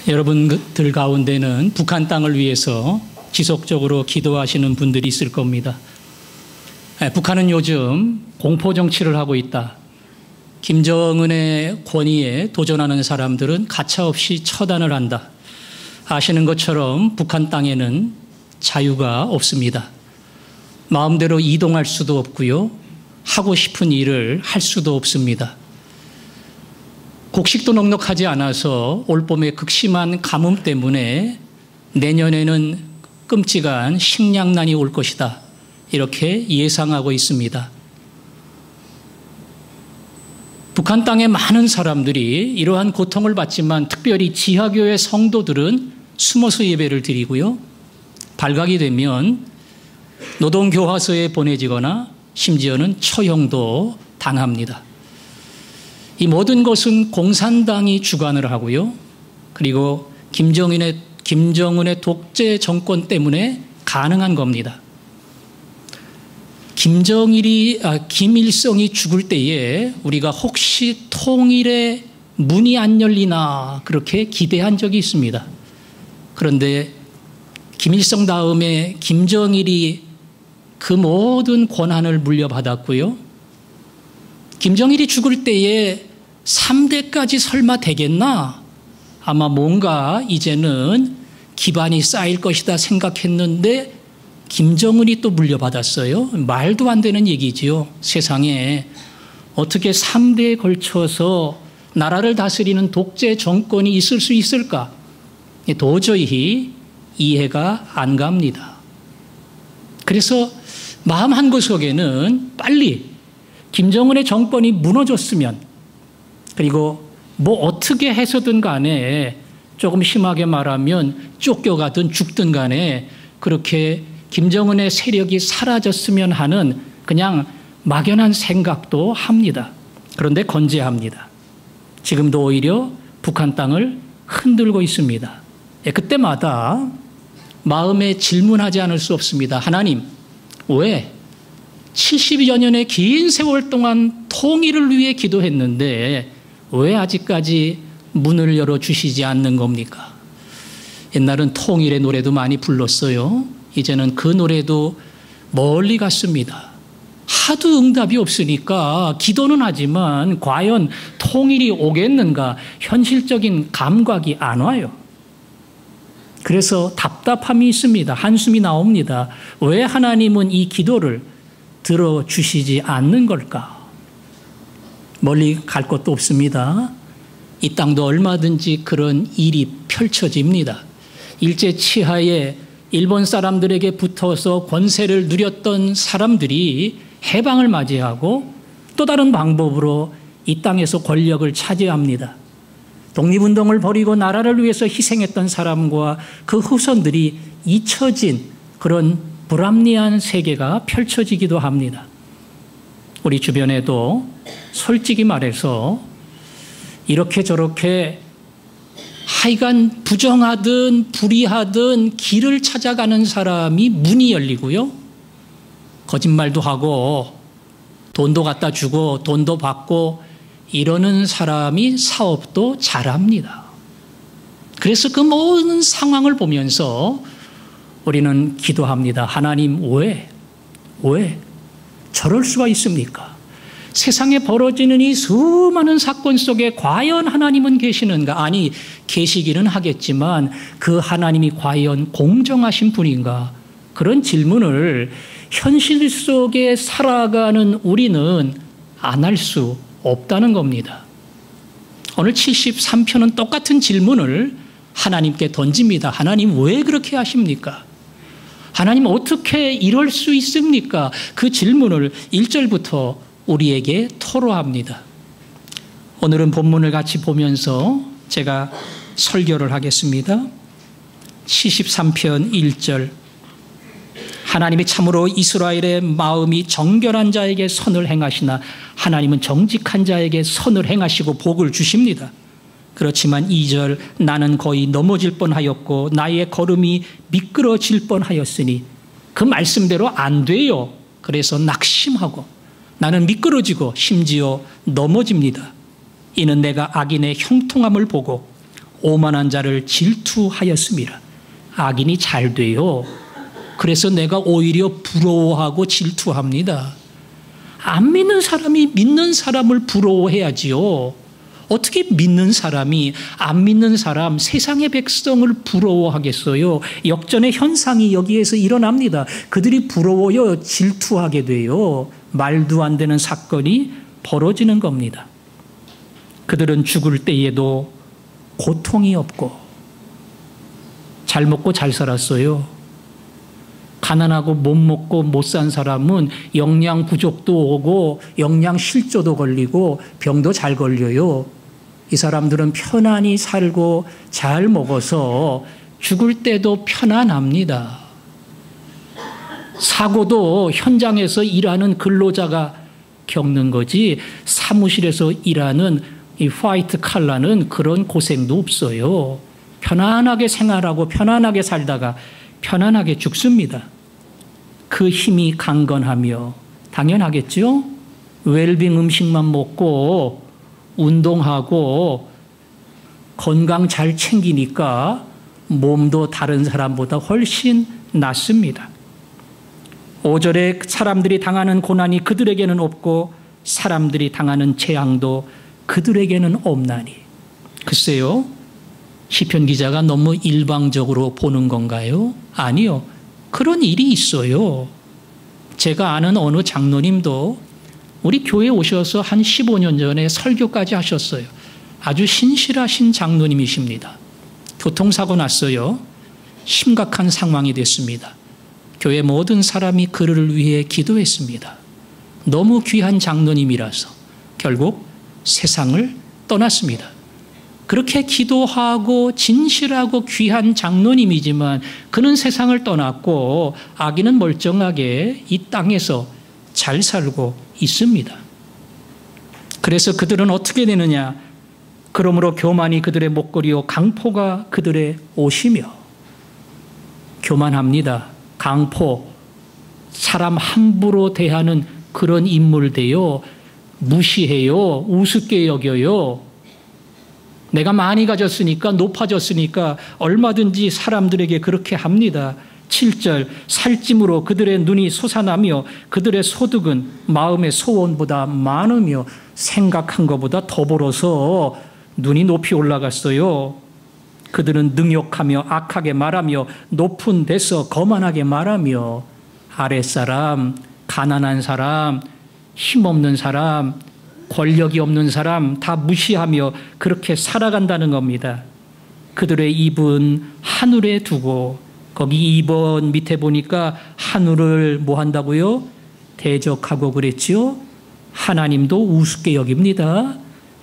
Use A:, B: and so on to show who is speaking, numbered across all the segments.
A: 여러분들 가운데는 북한 땅을 위해서 지속적으로 기도하시는 분들이 있을 겁니다. 북한은 요즘 공포정치를 하고 있다. 김정은의 권위에 도전하는 사람들은 가차없이 처단을 한다. 아시는 것처럼 북한 땅에는 자유가 없습니다. 마음대로 이동할 수도 없고요. 하고 싶은 일을 할 수도 없습니다. 곡식도 넉넉하지 않아서 올봄에 극심한 가뭄 때문에 내년에는 끔찍한 식량난이 올 것이다. 이렇게 예상하고 있습니다. 북한 땅의 많은 사람들이 이러한 고통을 받지만 특별히 지하교회 성도들은 숨어서 예배를 드리고요. 발각이 되면 노동교화소에 보내지거나 심지어는 처형도 당합니다. 이 모든 것은 공산당이 주관을 하고요. 그리고 김정은의 독재 정권 때문에 가능한 겁니다. 김일성이 죽을 때에 우리가 혹시 통일의 문이 안 열리나 그렇게 기대한 적이 있습니다. 그런데 김일성 다음에 김정일이 그 모든 권한을 물려받았고요. 김정일이 죽을 때에 3대까지 설마 되겠나? 아마 뭔가 이제는 기반이 쌓일 것이다 생각했는데 김정은이 또 물려받았어요. 말도 안 되는 얘기지요. 세상에 어떻게 3대에 걸쳐서 나라를 다스리는 독재 정권이 있을 수 있을까? 도저히 이해가 안 갑니다. 그래서 마음 한구석에는 빨리 김정은의 정권이 무너졌으면, 그리고 뭐 어떻게 해서든 간에 조금 심하게 말하면 쫓겨가든 죽든 간에 그렇게 김정은의 세력이 사라졌으면 하는 그냥 막연한 생각도 합니다. 그런데 건재합니다. 지금도 오히려 북한 땅을 흔들고 있습니다. 그때마다 마음에 질문하지 않을 수 없습니다. 하나님, 왜 70여 년의 긴 세월 동안 통일을 위해 기도했는데 왜 아직까지 문을 열어주시지 않는 겁니까? 옛날은 통일의 노래도 많이 불렀어요. 이제는 그 노래도 멀리 갔습니다. 하도 응답이 없으니까 기도는 하지만 과연 통일이 오겠는가 현실적인 감각이 안 와요. 그래서 답답함이 있습니다. 한숨이 나옵니다. 왜 하나님은 이 기도를 들어주시지 않는 걸까? 멀리 갈 것도 없습니다. 이 땅도 얼마든지 그런 일이 펼쳐집니다. 일제 치하에 일본 사람들에게 붙어서 권세를 누렸던 사람들이 해방을 맞이하고 또 다른 방법으로 이 땅에서 권력을 차지합니다. 독립운동을 벌이고 나라를 위해서 희생했던 사람과 그 후손들이 잊혀진 그런 불합리한 세계가 펼쳐지기도 합니다. 우리 주변에도 솔직히 말해서 이렇게 저렇게 하여간 부정하든 불의하든 길을 찾아가는 사람이 문이 열리고요. 거짓말도 하고 돈도 갖다 주고 돈도 받고 이러는 사람이 사업도 잘합니다. 그래서 그 모든 상황을 보면서 우리는 기도합니다. 하나님, 왜 저럴 수가 있습니까? 세상에 벌어지는 이 수많은 사건 속에 과연 하나님은 계시는가? 아니, 계시기는 하겠지만 그 하나님이 과연 공정하신 분인가? 그런 질문을 현실 속에 살아가는 우리는 안 할 수 없다는 겁니다. 오늘 73편은 똑같은 질문을 하나님께 던집니다. 하나님, 왜 그렇게 하십니까? 하나님, 어떻게 이럴 수 있습니까? 그 질문을 1절부터 우리에게 토로합니다. 오늘은 본문을 같이 보면서 제가 설교를 하겠습니다. 73편 1절. 하나님이 참으로 이스라엘의 마음이 정결한 자에게 선을 행하시나 하나님은 정직한 자에게 선을 행하시고 복을 주십니다. 그렇지만 2절, 나는 거의 넘어질 뻔하였고 나의 걸음이 미끄러질 뻔하였으니 그 말씀대로 안 돼요. 그래서 낙심하고 나는 미끄러지고 심지어 넘어집니다. 이는 내가 악인의 형통함을 보고 오만한 자를 질투하였습니다. 악인이 잘 돼요. 그래서 내가 오히려 부러워하고 질투합니다. 안 믿는 사람이 믿는 사람을 부러워해야지요. 어떻게 믿는 사람이 안 믿는 사람, 세상의 백성을 부러워하겠어요? 역전의 현상이 여기에서 일어납니다. 그들이 부러워요. 질투하게 돼요. 말도 안 되는 사건이 벌어지는 겁니다. 그들은 죽을 때에도 고통이 없고 잘 먹고 잘 살았어요. 가난하고 못 먹고 못 산 사람은 영양 부족도 오고 영양 실조도 걸리고 병도 잘 걸려요. 이 사람들은 편안히 살고 잘 먹어서 죽을 때도 편안합니다. 사고도 현장에서 일하는 근로자가 겪는 거지 사무실에서 일하는 이 화이트 칼라는 그런 고생도 없어요. 편안하게 생활하고 편안하게 살다가 편안하게 죽습니다. 그 힘이 강건하며 당연하겠죠? 웰빙 음식만 먹고 운동하고 건강 잘 챙기니까 몸도 다른 사람보다 훨씬 낫습니다. 5절에 사람들이 당하는 고난이 그들에게는 없고 사람들이 당하는 재앙도 그들에게는 없나니. 글쎄요, 시편 기자가 너무 일방적으로 보는 건가요? 아니요. 그런 일이 있어요. 제가 아는 어느 장로님도 우리 교회에 오셔서 한 15년 전에 설교까지 하셨어요. 아주 신실하신 장로님이십니다. 교통사고 났어요. 심각한 상황이 됐습니다. 교회 모든 사람이 그를 위해 기도했습니다. 너무 귀한 장로님이라서 결국 세상을 떠났습니다. 그렇게 기도하고 진실하고 귀한 장로님이지만 그는 세상을 떠났고 아기는 멀쩡하게 이 땅에서 잘 살고 있습니다. 그래서 그들은 어떻게 되느냐? 그러므로 교만이 그들의 목걸이요 강포가 그들의 옷이며. 교만합니다. 강포, 사람 함부로 대하는 그런 인물들요, 무시해요. 우습게 여겨요. 내가 많이 가졌으니까, 높아졌으니까 얼마든지 사람들에게 그렇게 합니다. 7절, 살찜으로 그들의 눈이 솟아나며 그들의 소득은 마음의 소원보다 많으며 생각한 것보다 더 벌어서 눈이 높이 올라갔어요. 그들은 능욕하며 악하게 말하며 높은 데서 거만하게 말하며 아랫사람, 가난한 사람, 힘없는 사람, 권력이 없는 사람 다 무시하며 그렇게 살아간다는 겁니다. 그들의 입은 하늘에 두고, 거기 2번 밑에 보니까 하늘을 뭐 한다고요? 대적하고 그랬지요. 하나님도 우습게 여깁니다.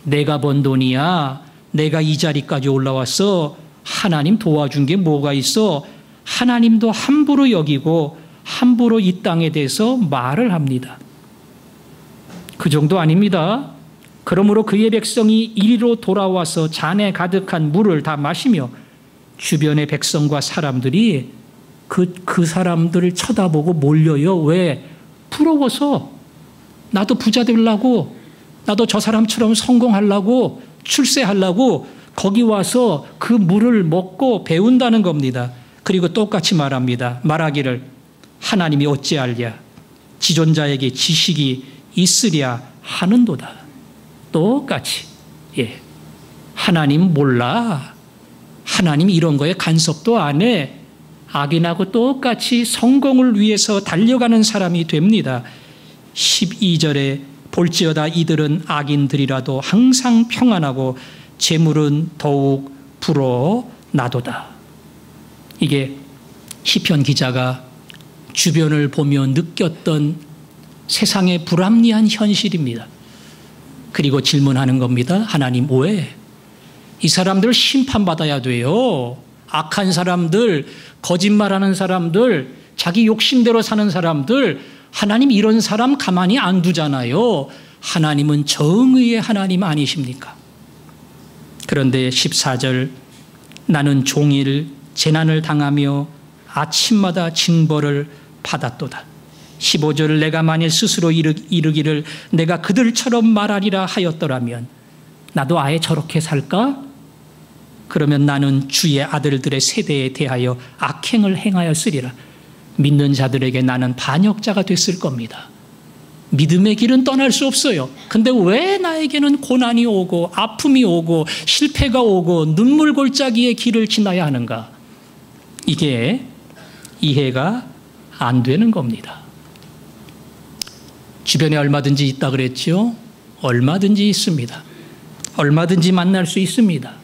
A: 내가 번 돈이야. 내가 이 자리까지 올라왔어. 하나님 도와준 게 뭐가 있어? 하나님도 함부로 여기고 함부로 이 땅에 대해서 말을 합니다. 그 정도 아닙니다. 그러므로 그의 백성이 이리로 돌아와서 잔에 가득한 물을 다 마시며 주변의 백성과 사람들이 그 사람들을 쳐다보고 몰려요. 왜? 부러워서. 나도 부자 되려고, 나도 저 사람처럼 성공하려고, 출세하려고 거기 와서 그 물을 먹고 배운다는 겁니다. 그리고 똑같이 말하기를 하나님이 어찌알랴, 지존자에게 지식이 있으랴 하는도다. 똑같이. 예. 하나님 몰라. 하나님 이런 거에 간섭도 안 해. 악인하고 똑같이 성공을 위해서 달려가는 사람이 됩니다. 12절에 볼지어다 이들은 악인들이라도 항상 평안하고 재물은 더욱 불어나도다. 이게 시편 기자가 주변을 보며 느꼈던 세상의 불합리한 현실입니다. 그리고 질문하는 겁니다. 하나님 왜? 이 사람들 심판받아야 돼요. 악한 사람들, 거짓말하는 사람들, 자기 욕심대로 사는 사람들, 하나님 이런 사람 가만히 안 두잖아요. 하나님은 정의의 하나님 아니십니까? 그런데 14절, 나는 종일 재난을 당하며 아침마다 징벌을 받았도다. 15절, 내가 만일 스스로 이르기를 내가 그들처럼 말하리라 하였더라면 나도 아예 저렇게 살까? 그러면 나는 주의 아들들의 세대에 대하여 악행을 행하였으리라. 믿는 자들에게 나는 반역자가 됐을 겁니다. 믿음의 길은 떠날 수 없어요. 근데 왜 나에게는 고난이 오고 아픔이 오고 실패가 오고 눈물 골짜기의 길을 지나야 하는가? 이게 이해가 안 되는 겁니다. 주변에 얼마든지 있다 그랬죠? 얼마든지 있습니다. 얼마든지 만날 수 있습니다.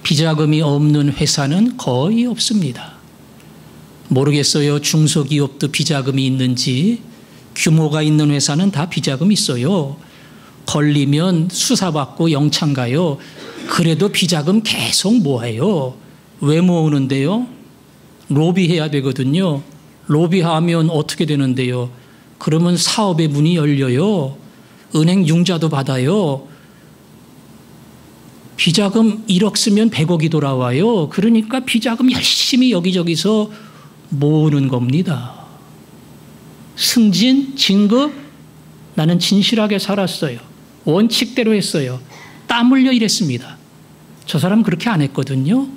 A: 비자금이 없는 회사는 거의 없습니다. 모르겠어요. 중소기업도 비자금이 있는지. 규모가 있는 회사는 다 비자금이 있어요. 걸리면 수사받고 영창 가요. 그래도 비자금 계속 모아요. 왜 모으는데요? 로비해야 되거든요. 로비하면 어떻게 되는데요? 그러면 사업의 문이 열려요. 은행 융자도 받아요. 비자금 1억 쓰면 100억이 돌아와요. 그러니까 비자금 열심히 여기저기서 모으는 겁니다. 승진, 진급, 나는 진실하게 살았어요. 원칙대로 했어요. 땀 흘려 일했습니다. 저 사람 그렇게 안 했거든요.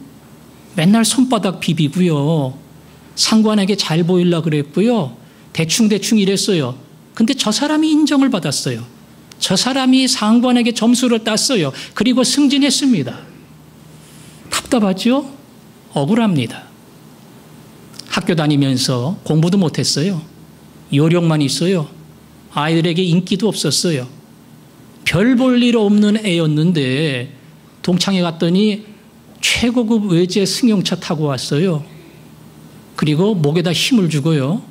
A: 맨날 손바닥 비비고요. 상관에게 잘 보이려고 그랬고요. 대충 일했어요. 근데 저 사람이 인정을 받았어요. 저 사람이 상관에게 점수를 땄어요. 그리고 승진했습니다. 답답하죠? 억울합니다. 학교 다니면서 공부도 못했어요. 요령만 있어요. 아이들에게 인기도 없었어요. 별 볼 일 없는 애였는데 동창회 갔더니 최고급 외제 승용차 타고 왔어요. 그리고 목에다 힘을 주고요.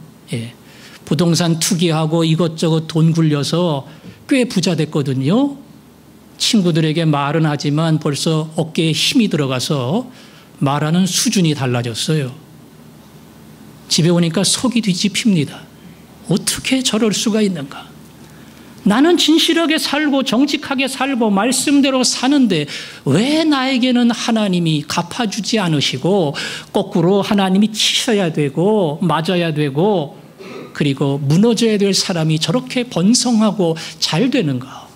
A: 부동산 투기하고 이것저것 돈 굴려서 꽤 부자 됐거든요. 친구들에게 말은 하지만 벌써 어깨에 힘이 들어가서 말하는 수준이 달라졌어요. 집에 오니까 속이 뒤집힙니다. 어떻게 저럴 수가 있는가? 나는 진실하게 살고 정직하게 살고 말씀대로 사는데 왜 나에게는 하나님이 갚아주지 않으시고 거꾸로 하나님이 치셔야 되고 맞아야 되고 그리고 무너져야 될 사람이 저렇게 번성하고 잘 되는가?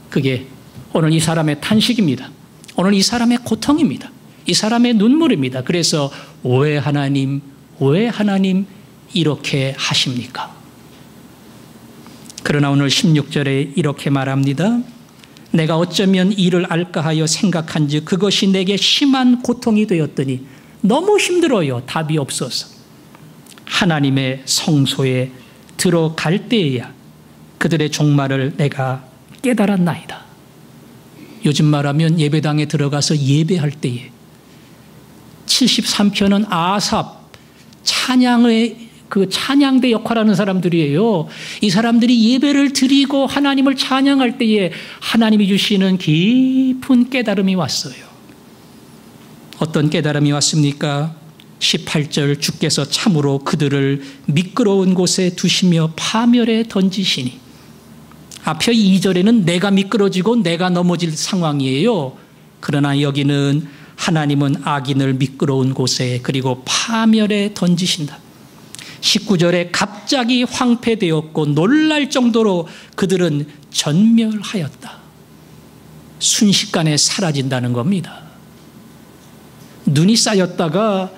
A: 그게 오늘 이 사람의 탄식입니다. 오늘 이 사람의 고통입니다. 이 사람의 눈물입니다. 그래서 왜 하나님 이렇게 하십니까? 그러나 오늘 16절에 이렇게 말합니다. 내가 어쩌면 이를 알까 하여 생각한즉 그것이 내게 심한 고통이 되었더니 너무 힘들어요. 답이 없어서. 하나님의 성소에 들어갈 때에야 그들의 종말을 내가 깨달았나이다. 요즘 말하면 예배당에 들어가서 예배할 때에 73편은 아삽 찬양의 그 찬양대 역할하는 사람들이에요. 이 사람들이 예배를 드리고 하나님을 찬양할 때에 하나님이 주시는 깊은 깨달음이 왔어요. 어떤 깨달음이 왔습니까? 18절 주께서 참으로 그들을 미끄러운 곳에 두시며 파멸에 던지시니. 앞에 2절에는 내가 미끄러지고 내가 넘어질 상황이에요. 그러나 여기는 하나님은 악인을 미끄러운 곳에 그리고 파멸에 던지신다. 19절에 갑자기 황폐되었고 놀랄 정도로 그들은 전멸하였다. 순식간에 사라진다는 겁니다. 눈이 쌓였다가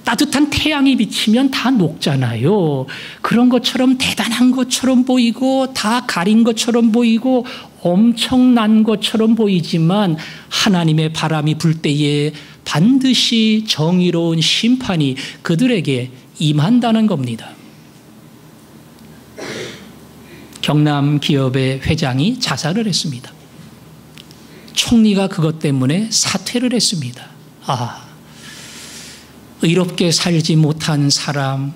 A: 따뜻한 태양이 비치면 다 녹잖아요. 그런 것처럼 대단한 것처럼 보이고 다 가린 것처럼 보이고 엄청난 것처럼 보이지만 하나님의 바람이 불 때에 반드시 정의로운 심판이 그들에게 임한다는 겁니다. 경남 기업의 회장이 자살을 했습니다. 총리가 그것 때문에 사퇴를 했습니다. 의롭게 살지 못한 사람,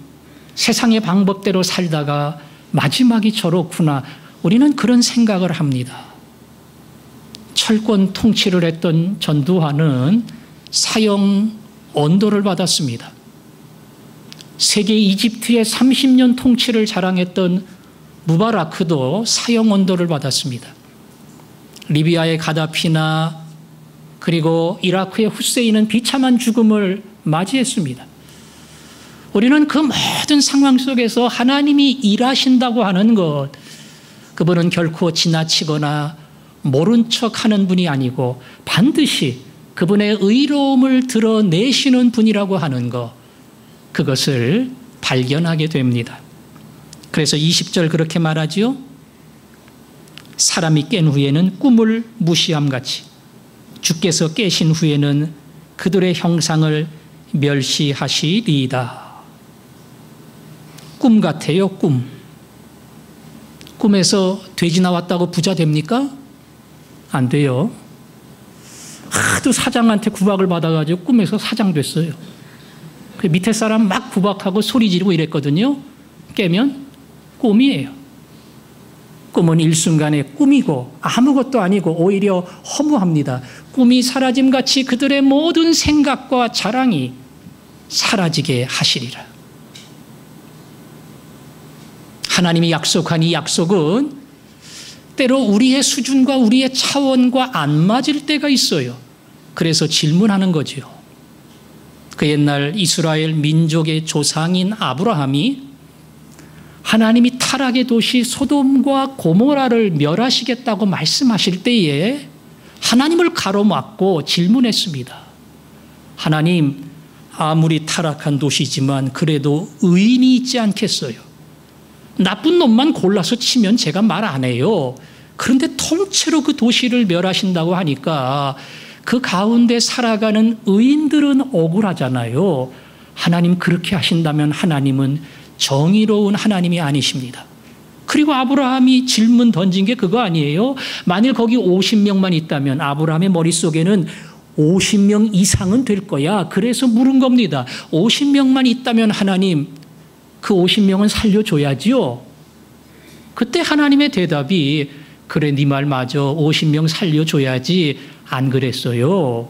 A: 세상의 방법대로 살다가 마지막이 저렇구나. 우리는 그런 생각을 합니다. 철권 통치를 했던 전두환은 사형 언도를 받았습니다. 세계 이집트의 30년 통치를 자랑했던 무바라크도 사형 언도를 받았습니다. 리비아의 가다피나 그리고 이라크의 후세인은 비참한 죽음을 맞이했습니다. 우리는 그 모든 상황 속에서 하나님이 일하신다고 하는 것, 그분은 결코 지나치거나 모른 척하는 분이 아니고 반드시 그분의 의로움을 드러내시는 분이라고 하는 것, 그것을 발견하게 됩니다. 그래서 20절 그렇게 말하지요. 사람이 깬 후에는 꿈을 무시함같이 주께서 깨신 후에는 그들의 형상을 멸시하시리이다. 꿈 같아요, 꿈. 꿈에서 돼지 나왔다고 부자 됩니까? 안 돼요. 하도 사장한테 구박을 받아가지고 꿈에서 사장 됐어요. 그 밑에 사람 막 구박하고 소리 지르고 이랬거든요. 깨면 꿈이에요. 꿈은 일순간의 꿈이고 아무것도 아니고 오히려 허무합니다. 꿈이 사라짐같이 그들의 모든 생각과 자랑이 사라지게 하시리라. 하나님이 약속한 이 약속은 때로 우리의 수준과 우리의 차원과 안 맞을 때가 있어요. 그래서 질문하는 거죠. 그 옛날 이스라엘 민족의 조상인 아브라함이 하나님이 타락의 도시 소돔과 고모라를 멸하시겠다고 말씀하실 때에 하나님을 가로막고 질문했습니다. 하나님, 아무리 타락한 도시지만 그래도 의인이 있지 않겠어요? 나쁜 놈만 골라서 치면 제가 말 안 해요. 그런데 통째로 그 도시를 멸하신다고 하니까 그 가운데 살아가는 의인들은 억울하잖아요. 하나님 그렇게 하신다면 하나님은 정의로운 하나님이 아니십니다. 그리고 아브라함이 질문 던진 게 그거 아니에요? 만일 거기 50명만 있다면 아브라함의 머릿속에는 50명 이상은 될 거야. 그래서 물은 겁니다. 50명만 있다면 하나님, 그 50명은 살려줘야지요. 그때 하나님의 대답이 그래, 네 말 맞아. 50명 살려줘야지. 안 그랬어요.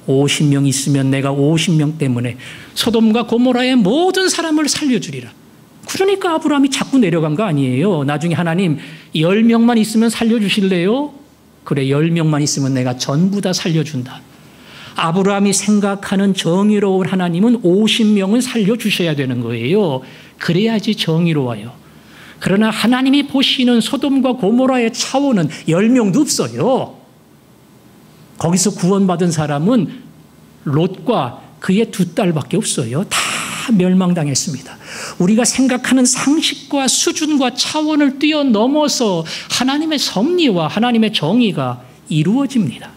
A: 50명 있으면 내가 50명 때문에 소돔과 고모라의 모든 사람을 살려주리라. 그러니까 아브라함이 자꾸 내려간 거 아니에요. 나중에 하나님 10명만 있으면 살려주실래요? 그래, 10명만 있으면 내가 전부 다 살려준다. 아브라함이 생각하는 정의로운 하나님은 50명은 살려주셔야 되는 거예요. 그래야지 정의로워요. 그러나 하나님이 보시는 소돔과 고모라의 차원은 10명도 없어요. 거기서 구원받은 사람은 롯과 그의 2딸밖에 없어요. 다 멸망당했습니다. 우리가 생각하는 상식과 수준과 차원을 뛰어넘어서 하나님의 섭리와 하나님의 정의가 이루어집니다.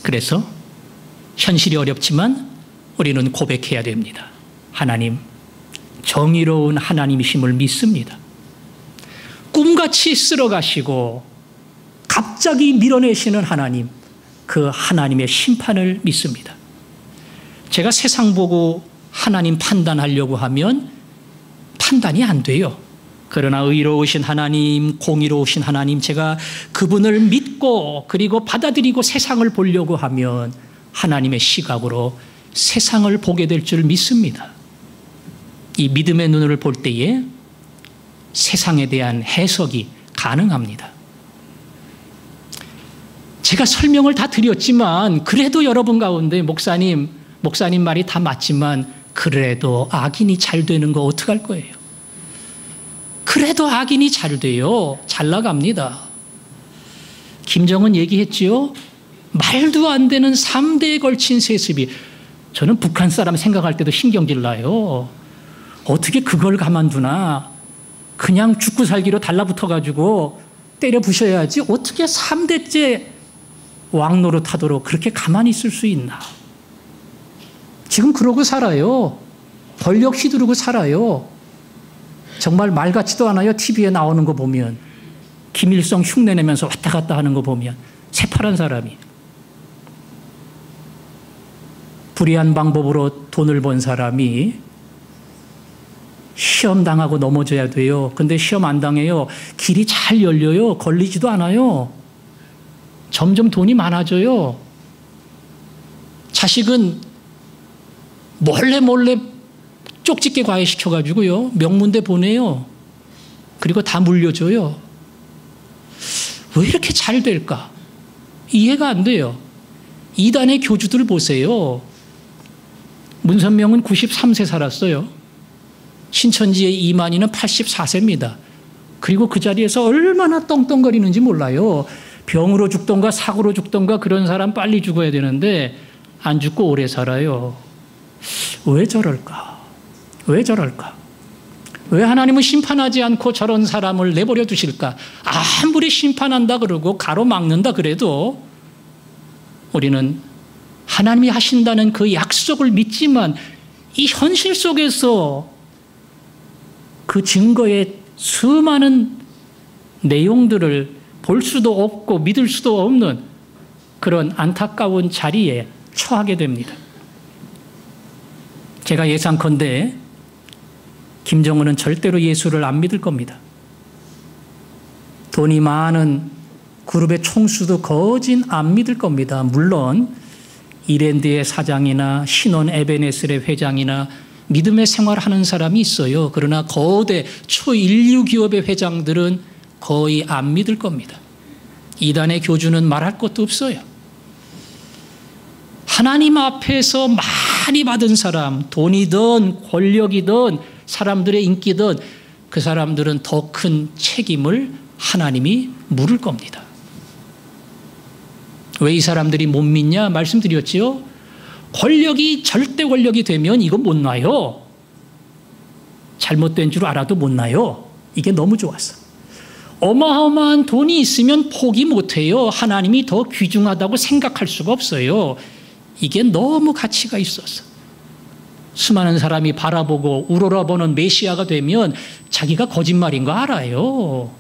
A: 그래서 현실이 어렵지만 우리는 고백해야 됩니다. 하나님, 정의로운 하나님이심을 믿습니다. 꿈같이 쓸어가시고 갑자기 밀어내시는 하나님, 그 하나님의 심판을 믿습니다. 제가 세상 보고 하나님 판단하려고 하면 판단이 안 돼요. 그러나 의로우신 하나님, 공의로우신 하나님, 제가 그분을 믿고 그리고 받아들이고 세상을 보려고 하면 하나님의 시각으로 세상을 보게 될 줄 믿습니다. 이 믿음의 눈을 볼 때에 세상에 대한 해석이 가능합니다. 제가 설명을 다 드렸지만 그래도 여러분 가운데 목사님 말이 다 맞지만 그래도 악인이 잘 되는 거 어떡할 거예요? 그래도 악인이 잘 돼요. 잘 나갑니다. 김정은 얘기했지요. 말도 안 되는 3대에 걸친 세습이. 저는 북한 사람 생각할 때도 신경질 나요. 어떻게 그걸 가만두나. 그냥 죽고 살기로 달라붙어가지고 때려 부셔야지 어떻게 3대째 왕노릇하도록 그렇게 가만히 있을 수 있나. 지금 그러고 살아요. 권력 휘두르고 살아요. 정말 말 같지도 않아요. TV에 나오는 거 보면. 김일성 흉내내면서 왔다 갔다 하는 거 보면. 새파란 사람이. 불의한 방법으로 돈을 번 사람이 시험 당하고 넘어져야 돼요. 근데 시험 안 당해요. 길이 잘 열려요. 걸리지도 않아요. 점점 돈이 많아져요. 자식은 몰래 쪽집게 과외시켜가지고요. 명문대 보내요. 그리고 다 물려줘요. 왜 이렇게 잘 될까? 이해가 안 돼요. 이단의 교주들 보세요. 문선명은 93세 살았어요. 신천지의 이만희는 84세입니다. 그리고 그 자리에서 얼마나 떵떵거리는지 몰라요. 병으로 죽던가 사고로 죽던가 그런 사람 빨리 죽어야 되는데 안 죽고 오래 살아요. 왜 저럴까? 왜 저럴까? 왜 하나님은 심판하지 않고 저런 사람을 내버려 두실까? 아무리 심판한다 그러고 가로막는다 그래도 우리는 하나님이 하신다는 그 약속을 믿지만 이 현실 속에서 그 증거의 수많은 내용들을 볼 수도 없고 믿을 수도 없는 그런 안타까운 자리에 처하게 됩니다. 제가 예상컨대 김정은은 절대로 예수를 안 믿을 겁니다. 돈이 많은 그룹의 총수도 거진 안 믿을 겁니다. 물론 이랜드의 사장이나 신원 에베네셀의 회장이나 믿음의 생활하는 사람이 있어요. 그러나 거대 초인류 기업의 회장들은 거의 안 믿을 겁니다. 이단의 교주는 말할 것도 없어요. 하나님 앞에서 많이 받은 사람, 돈이든 권력이든 사람들의 인기든 그 사람들은 더 큰 책임을 하나님이 물을 겁니다. 왜 이 사람들이 못 믿냐? 말씀드렸지요. 권력이 절대 권력이 되면 이거 못 놔요. 잘못된 줄 알아도 못 놔요. 이게 너무 좋았어. 어마어마한 돈이 있으면 포기 못해요. 하나님이 더 귀중하다고 생각할 수가 없어요. 이게 너무 가치가 있었어. 수많은 사람이 바라보고 우러러보는 메시아가 되면 자기가 거짓말인 거 알아요.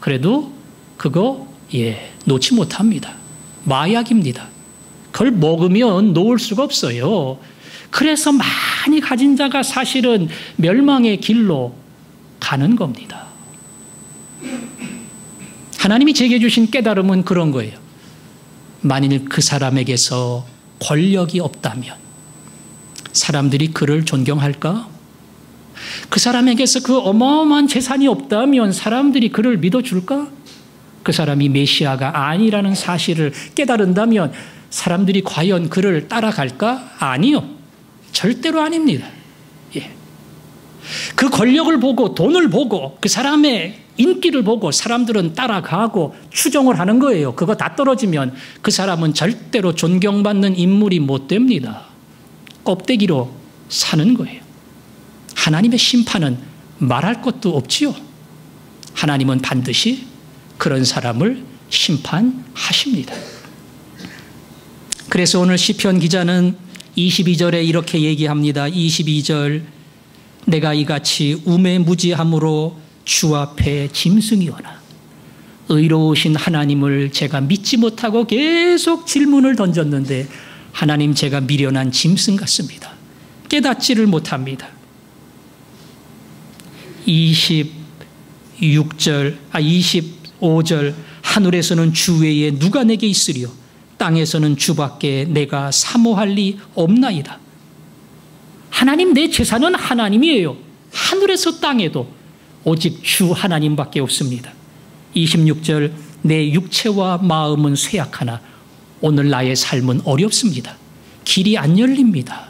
A: 그래도 그거 놓지 못합니다. 마약입니다. 그걸 먹으면 놓을 수가 없어요. 그래서 많이 가진 자가 사실은 멸망의 길로 가는 겁니다. 하나님이 제게 주신 깨달음은 그런 거예요. 만일 그 사람에게서 권력이 없다면 사람들이 그를 존경할까? 그 사람에게서 그 어마어마한 재산이 없다면 사람들이 그를 믿어줄까? 그 사람이 메시아가 아니라는 사실을 깨달은다면 사람들이 과연 그를 따라갈까? 아니요. 절대로 아닙니다. 그 권력을 보고 돈을 보고 그 사람의 인기를 보고 사람들은 따라가고 추종을 하는 거예요. 그거 다 떨어지면 그 사람은 절대로 존경받는 인물이 못 됩니다. 껍데기로 사는 거예요. 하나님의 심판은 말할 것도 없지요. 하나님은 반드시 그런 사람을 심판하십니다. 그래서 오늘 시편 기자는 22절에 이렇게 얘기합니다. 22절 내가 이같이 우매무지함으로 주 앞에 짐승이오나 의로우신 하나님을 제가 믿지 못하고 계속 질문을 던졌는데 하나님 제가 미련한 짐승 같습니다. 깨닫지를 못합니다. 25절 하늘에서는 주 외에 누가 내게 있으리요 땅에서는 주밖에 내가 사모할 리 없나이다. 하나님 내 재산은 하나님이에요. 하늘에서 땅에도 오직 주 하나님밖에 없습니다. 26절 내 육체와 마음은 쇠약하나 오늘 나의 삶은 어렵습니다. 길이 안 열립니다.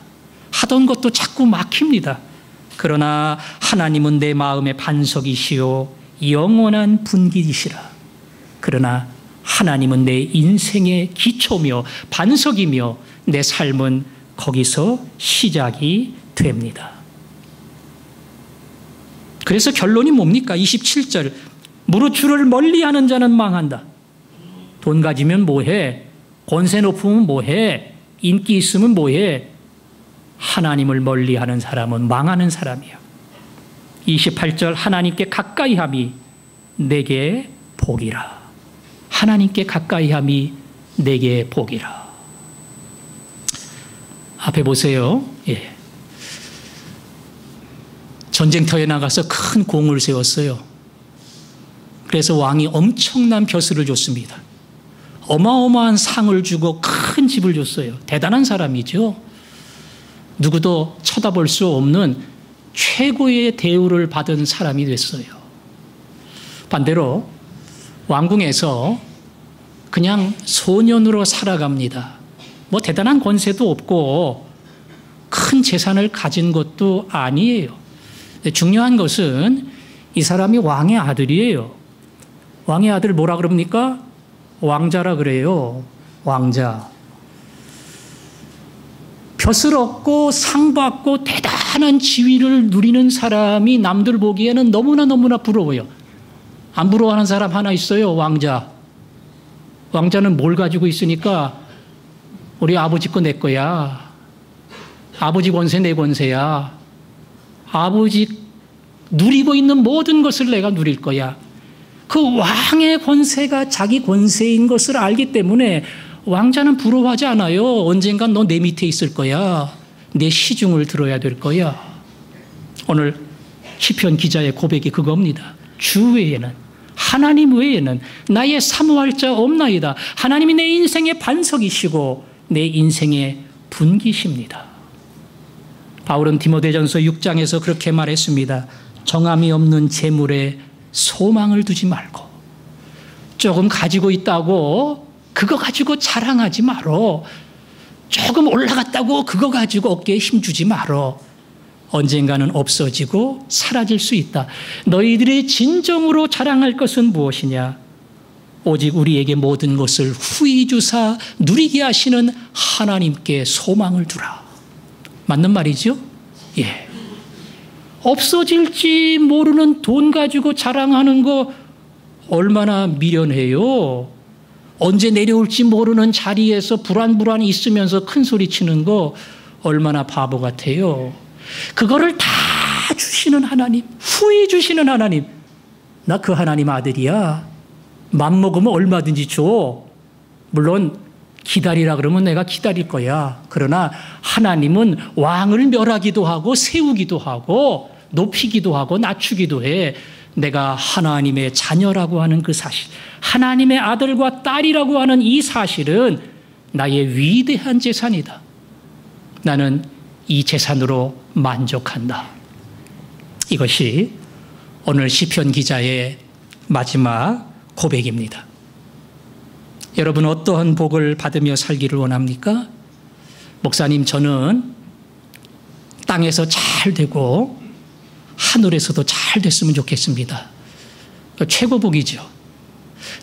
A: 하던 것도 자꾸 막힙니다. 그러나 하나님은 내 마음의 반석이시요 영원한 분깃이시라. 그러나 하나님은 내 인생의 기초며 반석이며 내 삶은 거기서 시작이 됩니다. 그래서 결론이 뭡니까? 27절 무릇 주를 멀리하는 자는 망한다. 돈 가지면 뭐해? 권세 높으면 뭐해? 인기 있으면 뭐해? 하나님을 멀리하는 사람은 망하는 사람이야. 28절 하나님께 가까이함이 내게 복이라. 하나님께 가까이함이 내게 복이라. 앞에 보세요. 전쟁터에 나가서 큰 공을 세웠어요. 그래서 왕이 엄청난 벼슬을 줬습니다. 어마어마한 상을 주고 큰 집을 줬어요. 대단한 사람이죠. 누구도 쳐다볼 수 없는 최고의 대우를 받은 사람이 됐어요. 반대로 왕궁에서 그냥 소년으로 살아갑니다. 뭐 대단한 권세도 없고 큰 재산을 가진 것도 아니에요. 중요한 것은 이 사람이 왕의 아들이에요. 왕의 아들 뭐라 그럽니까? 왕자라 그래요. 왕자. 벼슬 얻고 상 받고 대단한 지위를 누리는 사람이 남들 보기에는 너무나 부러워요. 안 부러워하는 사람 하나 있어요. 왕자. 왕자는 뭘 가지고 있으니까 우리 아버지 거 내 거야. 아버지 권세 내 권세야. 아버지 누리고 있는 모든 것을 내가 누릴 거야. 그 왕의 권세가 자기 권세인 것을 알기 때문에 왕자는 부러워하지 않아요. 언젠간 너 내 밑에 있을 거야. 내 시중을 들어야 될 거야. 오늘 시편 기자의 고백이 그겁니다. 주 외에는, 하나님 외에는 나의 사모할 자 없나이다. 하나님이 내 인생의 반석이시고 내 인생의 분기십니다. 바울은 디모데전서 6장에서 그렇게 말했습니다. 정함이 없는 재물에 소망을 두지 말고, 조금 가지고 있다고 그거 가지고 자랑하지 말어. 조금 올라갔다고 그거 가지고 어깨에 힘주지 말어. 언젠가는 없어지고 사라질 수 있다. 너희들의 진정으로 자랑할 것은 무엇이냐? 오직 우리에게 모든 것을 후히 주사 누리게 하시는 하나님께 소망을 두라. 맞는 말이죠? 예. 없어질지 모르는 돈 가지고 자랑하는 거 얼마나 미련해요. 언제 내려올지 모르는 자리에서 불안불안히 있으면서 큰 소리 치는 거 얼마나 바보 같아요. 그거를 다 주시는 하나님, 후히 주시는 하나님. 나 그 하나님 아들이야. 맘먹으면 얼마든지 줘. 물론 기다리라 그러면 내가 기다릴 거야. 그러나 하나님은 왕을 멸하기도 하고 세우기도 하고 높이기도 하고 낮추기도 해. 내가 하나님의 자녀라고 하는 그 사실, 하나님의 아들과 딸이라고 하는 이 사실은 나의 위대한 재산이다. 나는 이 재산으로 만족한다. 이것이 오늘 시편 기자의 마지막 고백입니다. 여러분 어떠한 복을 받으며 살기를 원합니까? 목사님, 저는 땅에서 잘 되고 하늘에서도 잘 됐으면 좋겠습니다. 최고 복이죠.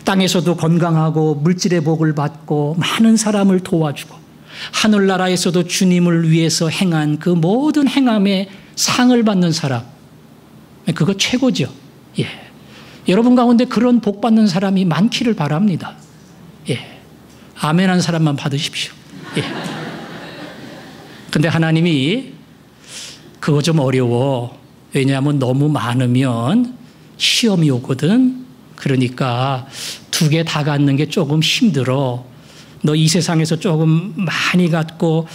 A: 땅에서도 건강하고 물질의 복을 받고 많은 사람을 도와주고 하늘나라에서도 주님을 위해서 행한 그 모든 행함에 상을 받는 사람, 그거 최고죠. 예. 여러분 가운데 그런 복 받는 사람이 많기를 바랍니다. 예. 아멘한 사람만 받으십시오. 예. 근데 하나님이 그거 좀 어려워. 왜냐하면 너무 많으면 시험이 오거든. 그러니까 2개 다 갖는 게 조금 힘들어. 너 이 세상에서 조금 많이 갖고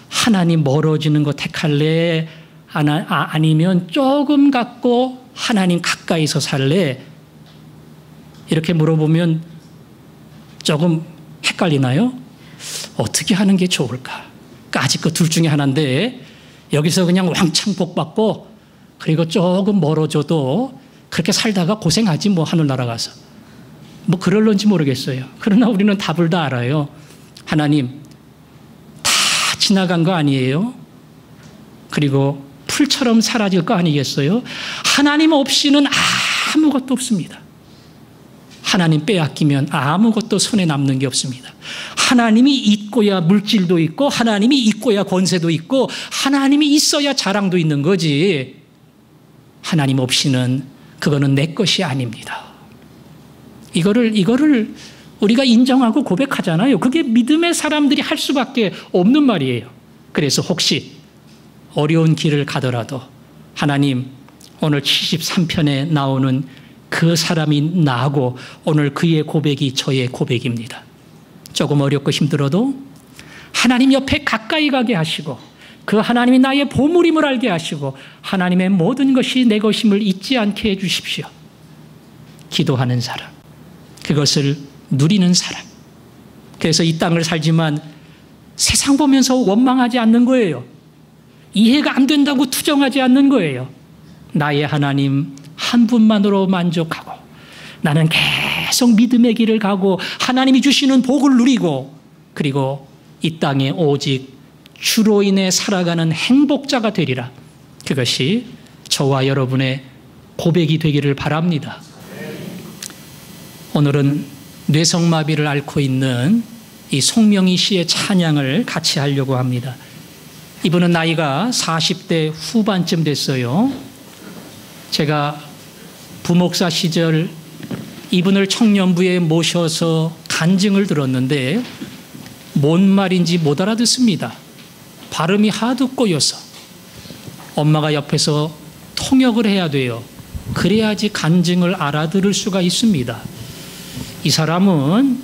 A: 하나님 멀어지는 거 택할래? 아니면 조금 갖고 하나님 가까이서 살래? 이렇게 물어보면 조금 헷갈리나요? 어떻게 하는 게 좋을까? 까짓 둘 중에 하나인데 여기서 그냥 왕창 복 받고 그리고 조금 멀어져도 그렇게 살다가 고생하지 뭐 하늘나라 가서. 뭐 그럴런지 모르겠어요. 그러나 우리는 답을 다 알아요. 하나님, 다 지나간 거 아니에요? 그리고 풀처럼 사라질 거 아니겠어요? 하나님 없이는 아무것도 없습니다. 하나님 빼앗기면 아무것도 손에 남는 게 없습니다. 하나님이 있고야 물질도 있고 하나님이 있고야 권세도 있고 하나님이 있어야 자랑도 있는 거지. 하나님 없이는 그거는 내 것이 아닙니다. 이거를 우리가 인정하고 고백하잖아요. 그게 믿음의 사람들이 할 수밖에 없는 말이에요. 그래서 혹시 어려운 길을 가더라도 하나님, 오늘 73편에 나오는 그 사람이 나고 오늘 그의 고백이 저의 고백입니다. 조금 어렵고 힘들어도 하나님 옆에 가까이 가게 하시고 그 하나님이 나의 보물임을 알게 하시고 하나님의 모든 것이 내 것임을 잊지 않게 해주십시오. 기도하는 사람, 그것을 누리는 사람. 그래서 이 땅을 살지만 세상 보면서 원망하지 않는 거예요. 이해가 안 된다고 투정하지 않는 거예요. 나의 하나님 한 분만으로 만족하고 나는 계속 믿음의 길을 가고 하나님이 주시는 복을 누리고 그리고 이 땅에 오직 주로 인해 살아가는 행복자가 되리라. 그것이 저와 여러분의 고백이 되기를 바랍니다. 오늘은 뇌성마비를 앓고 있는 이 송명희 씨의 찬양을 같이 하려고 합니다. 이분은 나이가 40대 후반쯤 됐어요. 제가 부목사 시절 이분을 청년부에 모셔서 간증을 들었는데 뭔 말인지 못 알아듣습니다. 발음이 하도 꼬여서 엄마가 옆에서 통역을 해야 돼요. 그래야지 간증을 알아들을 수가 있습니다. 이 사람은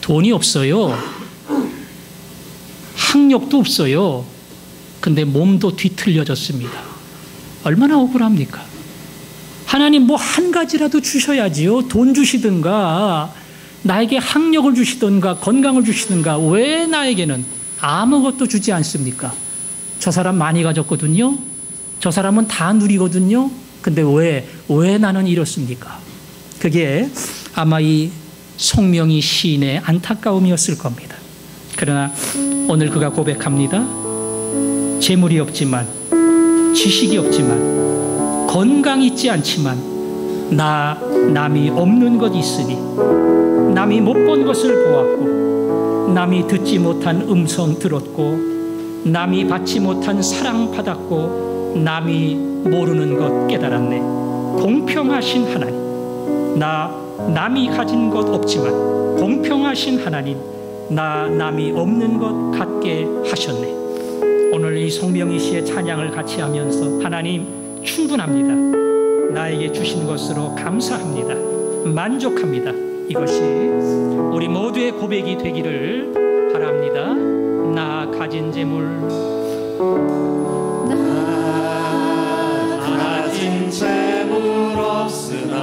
A: 돈이 없어요. 학력도 없어요. 근데 몸도 뒤틀려졌습니다. 얼마나 억울합니까? 하나님 뭐 한 가지라도 주셔야지요. 돈 주시든가 나에게 학력을 주시든가 건강을 주시든가 왜 나에게는 아무것도 주지 않습니까? 저 사람 많이 가졌거든요. 저 사람은 다 누리거든요. 근데 왜 나는 이렇습니까? 그게 아마 이 송명희 시인의 안타까움이었을 겁니다. 그러나 오늘 그가 고백합니다. 재물이 없지만, 지식이 없지만, 건강이 있지 않지만 남이 없는 것 있으니 남이 못 본 것을 보았고 남이 듣지 못한 음성 들었고 남이 받지 못한 사랑 받았고 남이 모르는 것 깨달았네. 공평하신 하나님, 남이 가진 것 없지만 공평하신 하나님, 남이 없는 것 갖게 하셨네. 오늘 이 송명희 씨의 찬양을 같이 하면서 하나님 충분합니다. 나에게 주신 것으로 감사합니다. 만족합니다. 이것이 우리 모두의 고백이 되기를 바랍니다. 나 가진 재물,
B: 나 가진 재물 없으나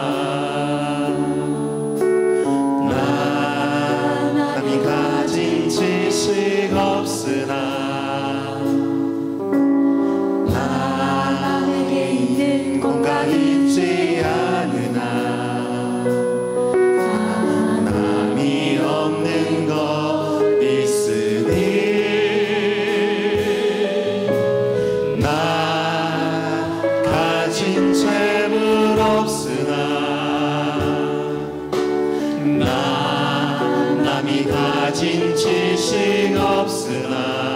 B: 남이 가진 지식 없으나 나에게 있는 건강 있지 않으나 남이 없는 것 있으니 나 가진 재물 없으나 남이 가진 지식 없으나